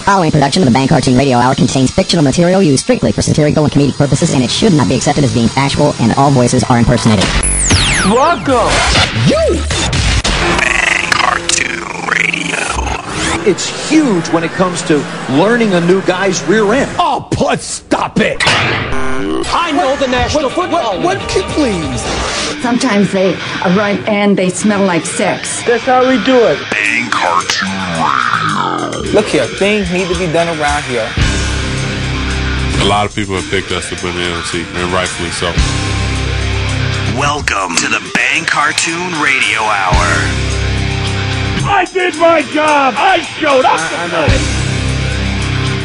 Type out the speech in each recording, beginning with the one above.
following production of the Bang Cartoon Radio Hour contains fictional material used strictly for satirical and comedic purposes, and it should not be accepted as being factual, and all voices are impersonated. Welcome! Bang Cartoon Radio. It's huge when it comes to learning a new guy's rear end. Oh, plus, stop it! I know the National Football League. What, please? Sometimes they run and they smell like sex. That's how we do it. Bang Cartoon Radio. Look here, things need to be done around here. A lot of people have picked us to put in the seat, and rightfully so. Welcome to the Bang Cartoon Radio Hour. I did my job! I showed up! I know it.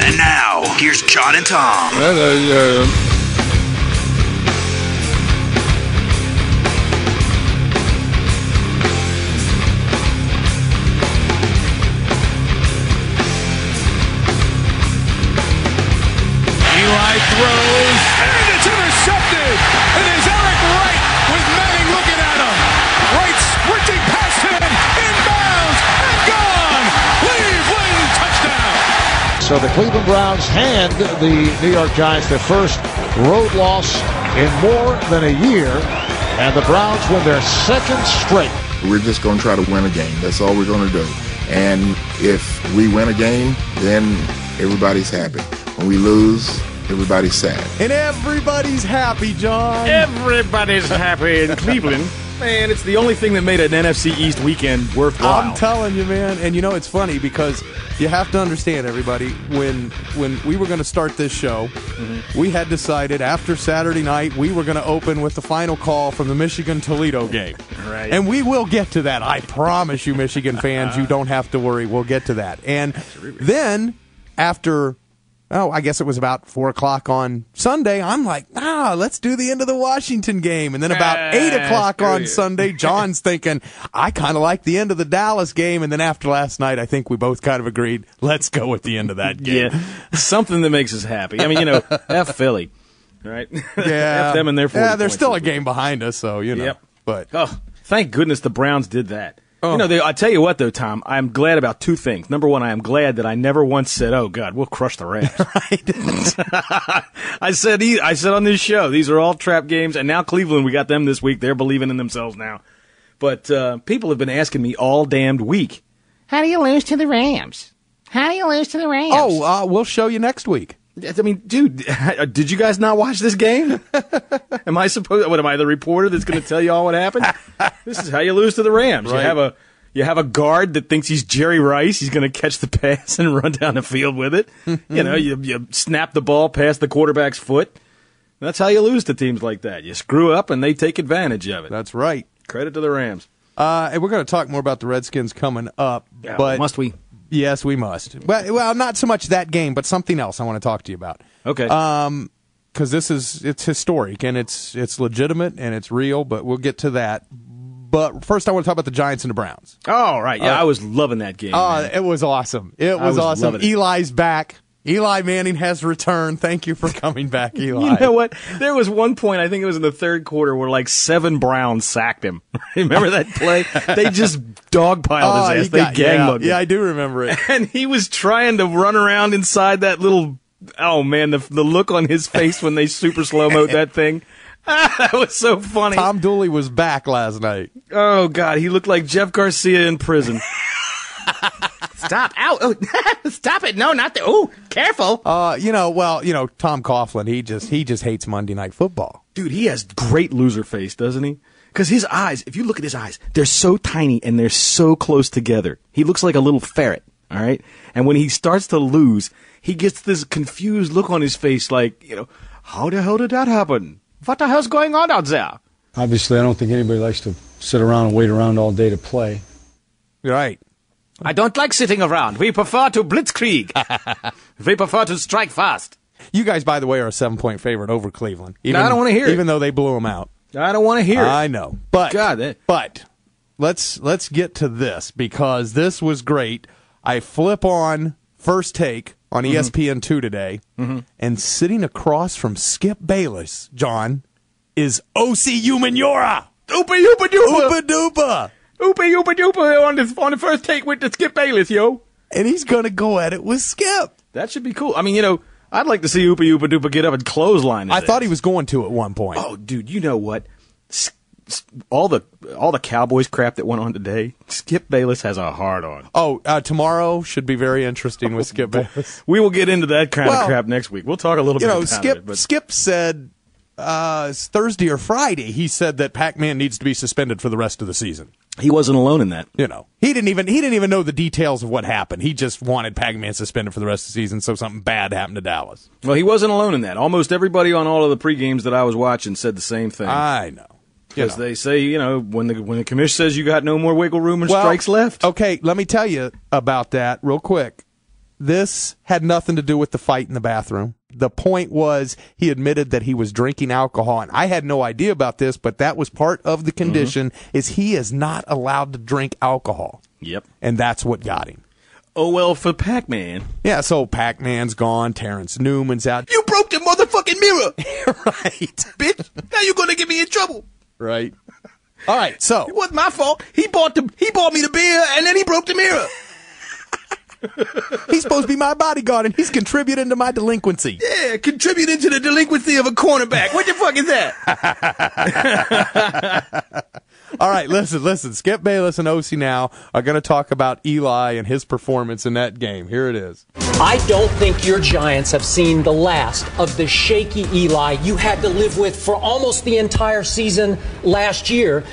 And now, here's John and Tom. Eli throws, and it's intercepted! And there's Eric Wright with Manning looking at him. Wright sprinting past him, inbounds, and gone! Cleveland touchdown! So the Cleveland Browns hand the New York Giants their first road loss in more than a year, and the Browns win their second straight. We're just going to try to win a game. That's all we're going to do. And if we win a game, then everybody's happy. When we lose, everybody's sad. And everybody's happy, John. Everybody's happy in Cleveland. Man, it's the only thing that made an NFC East weekend worthwhile. I'm telling you, man. And you know, it's funny because you have to understand, everybody, when we were going to start this show, we had decided after Saturday night we were going to open with the final call from the Michigan-Toledo game. Right. And we will get to that. I promise you, Michigan fans, you don't have to worry. We'll get to that. And then after... I guess it was about 4 o'clock on Sunday. I'm like, let's do the end of the Washington game. And then about 8 o'clock on Sunday, John's thinking, I kind of like the end of the Dallas game. And then after last night, I think we both kind of agreed, let's go with the end of that game. Yeah, something that makes us happy. I mean, F Philly, right? Yeah. F them and their 40 Yeah, there's points. still a game behind us, so, Yep. But thank goodness the Browns did that. Oh. I tell you what, though, Tom, I'm glad about two things. Number one, I am glad that I never once said, "Oh God, we'll crush the Rams." Right. I said on this show, these are all trap games, and now Cleveland, we got them this week. They're believing in themselves now. But people have been asking me all damned week, "How do you lose to the Rams? How do you lose to the Rams?" Oh, we'll show you next week. I mean, dude, did you guys not watch this game? Am I the reporter that's going to tell you all what happened? This is how you lose to the Rams. Right. You have a guard that thinks he's Jerry Rice. He's going to catch the pass and run down the field with it. You snap the ball past the quarterback's foot. That's how you lose to teams like that. You screw up and they take advantage of it. That's right. Credit to the Rams. And we're going to talk more about the Redskins coming up. Yeah, but must we? Yes, we must. Well, not so much that game, but something else I want to talk to you about. Okay. Because it's historic and it's legitimate and it's real, but we'll get to that. But first, I want to talk about the Giants and the Browns. Oh, right. Yeah, I was loving that game. It was awesome. It was awesome. Eli's back. Eli Manning has returned. Thank you for coming back, Eli. You know what? There was one point, I think it was in the third quarter, where like 7 Browns sacked him. Remember that play? They just dogpiled his ass. They gangbugged him. Yeah, I do remember it. And he was trying to run around inside that little... Oh, man, the look on his face when they super slow-moed that thing. That was so funny. Tom Dooley was back last night. Oh, God, he looked like Jeff Garcia in prison. Stop. Ow. Oh, stop it. No, not the. Oh, careful. Tom Coughlin, he just hates Monday Night Football. Dude, he has great loser face, doesn't he? Because his eyes, if you look at his eyes, they're so tiny and they're so close together. He looks like a little ferret, all right? And when he starts to lose, he gets this confused look on his face like, how the hell did that happen? What the hell's going on out there? Obviously, I don't think anybody likes to sit around and wait around all day to play. Right. I don't like sitting around. We prefer to blitzkrieg. We prefer to strike fast. You guys, by the way, are a 7-point favorite over Cleveland. I don't want to hear it. Even though they blew them out. I don't want to hear it. I know. But let's get to this because this was great. I flip on First Take on ESPN2 today, and sitting across from Skip Bayless, John, is O.C. Umenyiora. OopiYoopadoopa. OopiYoopadoopa. OopiYoopadoopa on the First Take with the Skip Bayless, yo. and he's going to go at it with Skip. That should be cool. I mean, I'd like to see OopiYoopadoopa get up and clothesline. I thought he was going to at one point. Oh, dude, you know what? All the Cowboys crap that went on today, Skip Bayless has a hard on. Oh, tomorrow should be very interesting with Skip Bayless. We will get into that kind of crap next week. We'll talk a little bit about it. But Skip said Thursday or Friday, he said that Pac-Man needs to be suspended for the rest of the season. He wasn't alone in that. He didn't even know the details of what happened. He just wanted Pac-Man suspended for the rest of the season, so something bad happened to Dallas. Well, he wasn't alone in that. Almost everybody on all of the pre-games that I was watching said the same thing. I know. Because they say, when the commission says you got no more wiggle room and strikes left. Okay, let me tell you about that real quick. This had nothing to do with the fight in the bathroom. The point was he admitted that he was drinking alcohol, and I had no idea about this, but that was part of the condition, is he is not allowed to drink alcohol. Yep. And that's what got him. Oh, well, for Pac-Man. Yeah, so Pac-Man's gone, Terrence Newman's out. You broke the motherfucking mirror! Right. Bitch, now you're going to get me in trouble. Right. All right, so. It wasn't my fault. He bought me the beer, and then he broke the mirror. He's supposed to be my bodyguard, and he's contributing to my delinquency. Yeah, contributing to the delinquency of a cornerback. What the fuck is that? All right, listen. Skip Bayless and OC now are going to talk about Eli and his performance in that game. Here it is. I don't think your Giants have seen the last of the shaky Eli you had to live with for almost the entire season last year.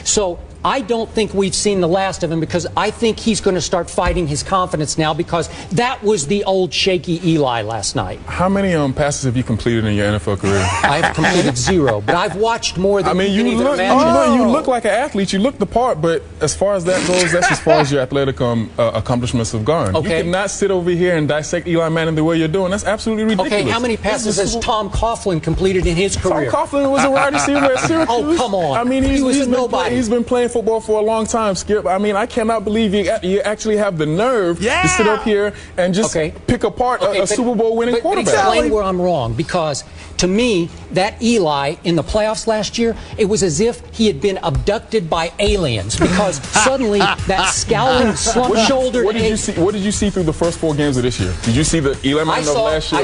So I don't think we've seen the last of him, because I think he's going to start fighting his confidence now, because that was the old shaky Eli last night. How many passes have you completed in your NFL career? I've completed 0, but I've watched more than you can even imagine. You look like an athlete. You look the part, but as far as that goes, that's as far as your athletic accomplishments have gone. Okay. You cannot sit over here and dissect Eli Manning the way you're doing. That's absolutely ridiculous. Okay, how many passes has Tom Coughlin completed in his career? Tom Coughlin was a wide receiver at Syracuse. Oh, come on. I mean, he was a nobody. He's been playing football for a long time, Skip. I mean, I cannot believe you actually have the nerve to sit up here and just pick apart a Super Bowl winning quarterback. Explain where I'm wrong, because to me, that Eli in the playoffs last year, it was as if he had been abducted by aliens, because suddenly that scowling, slump-shouldered... What did you see through the first 4 games of this year? Did you see the Eli Manning of last year?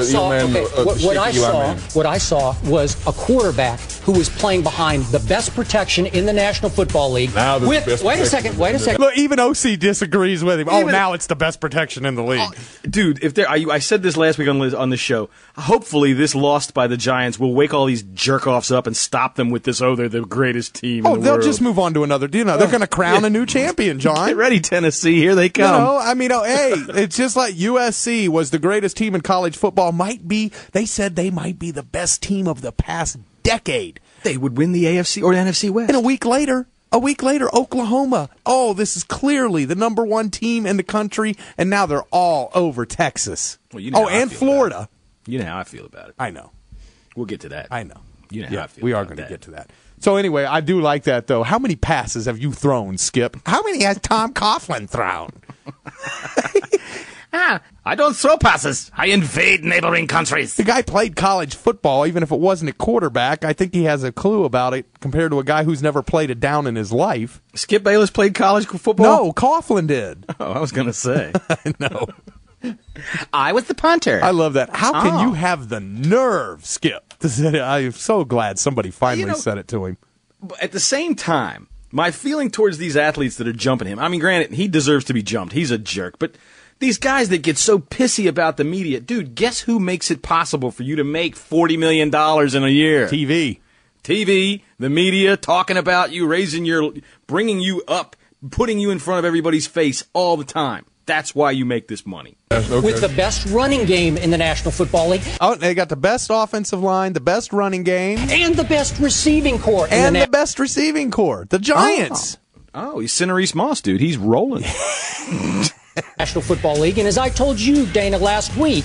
What I saw was a quarterback who was playing behind the best protection in the National Football League. Wait a second. Look, even OC disagrees with him. Now it's the best protection in the league. Dude, I said this last week on the show. Hopefully this lost by the Giants will wake all these jerk-offs up and stop them with this, they're the greatest team in the world. They'll just move on to another. They're going to crown a new champion, John. Get ready, Tennessee. Here they come. Hey, it's just like USC was the greatest team in college football. They said they might be the best team of the past decade. They would win the AFC or the NFC West. And a week later, Oklahoma. Oh, this is clearly the number 1 team in the country, and now they're all over Texas. Well, and Florida. You know how I feel about it. I know. We'll get to that. I know. You know how I feel we are going to get to that. So anyway, I do like that, though. How many passes have you thrown, Skip? How many has Tom Coughlin thrown? I don't throw passes. I invade neighboring countries. The guy played college football, even if it wasn't at quarterback. I think he has a clue about it compared to a guy who's never played a down in his life. Skip Bayless played college football? No, Coughlin did. Oh, I was going to say. No. I was the punter. I love that. How can you have the nerve, Skip? I'm so glad somebody finally said it to him. At the same time, my feeling towards these athletes that are jumping him, I mean, granted, he deserves to be jumped. He's a jerk. But these guys that get so pissy about the media, dude, guess who makes it possible for you to make $40 million in a year? TV, the media, talking about you, bringing you up, putting you in front of everybody's face all the time. That's why you make this money. Okay. With the best running game in the National Football League. Oh, they got the best offensive line, the best running game. And the best receiving core. The best receiving core. The Giants. Oh, he's Cinereese Moss, dude. He's rolling. National Football League. And as I told you, Dana, last week,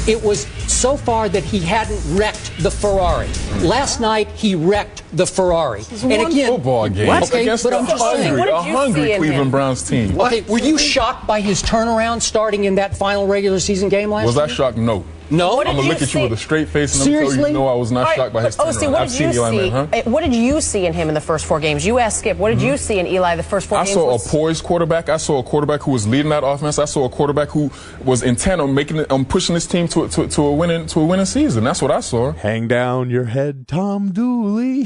it was so far that he hadn't wrecked the Ferrari. Last night, he wrecked the Ferrari. This is one football game. Okay, but I'm just saying. A hungry Cleveland Browns team. Okay, were you shocked by his turnaround starting in that final regular season game last week? Was I shocked? No. No. What did I'm going to look at you with a straight face and I'm going to tell you, no, I was not shocked by his turnaround. What did you see? What did you see in him in the first 4 games? You asked Skip, what did you see in Eli the first 4 games? I saw a poised quarterback. I saw a quarterback who was leading that offense. I saw a quarterback who was intent on pushing this team to a winning season. That's what I saw. Hang down your head, Tom Dooley.